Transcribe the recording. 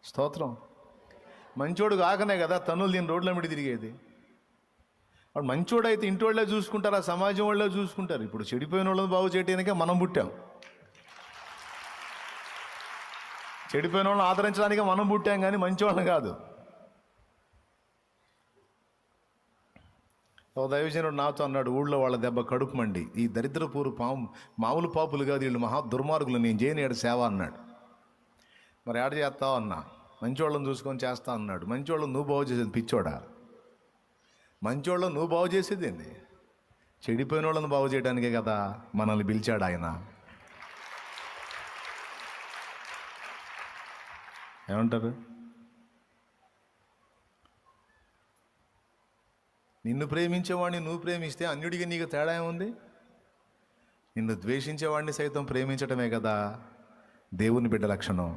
స్తోత్రం. మంచోడు కాకనే కదా తన్నులు దీని రోడ్ల మీద తిరిగేది. వాడు మంచోడు అయితే ఇంటి వాళ్ళే చూసుకుంటారు, ఆ సమాజం వాళ్ళే చూసుకుంటారు. ఇప్పుడు చెడిపోయిన వాళ్ళని బాగు చేయడానికే మనం పుట్టాం. చెడిపోయిన వాళ్ళని ఆదరించడానికే మనం పుట్టాం, కానీ మంచి వాళ్ళని కాదు. ఒక దైవజనుడు నాతో అన్నాడు, ఊళ్ళో వాళ్ళ దెబ్బ కడుపు మండి, ఈ దరిద్రపూరు మామూలు పాపులు కాదు వీళ్ళు, మహా దుర్మార్గులు, నేను చేయని ఏడు సేవ అన్నాడు. మరి ఏడ చేస్తావు అన్నా. మంచివాళ్ళని చూసుకొని చేస్తా అన్నాడు. మంచివాళ్ళని నువ్వు బాగు చేసేది పిచ్చోడా? మంచివాళ్ళని నువ్వు బాగు చేసేది ఏంది? చెడిపోయిన వాళ్ళని బాగు చేయడానికే కదా మనల్ని పిలిచాడు ఆయన. ఏమంటారు? నిన్ను ప్రేమించేవాడిని నువ్వు ప్రేమిస్తే అన్యుడికి నీకు తేడా ఏముంది? నిన్ను ద్వేషించేవాడిని సైతం ప్రేమించటమే కదా దేవుని బిడ్డ లక్షణం.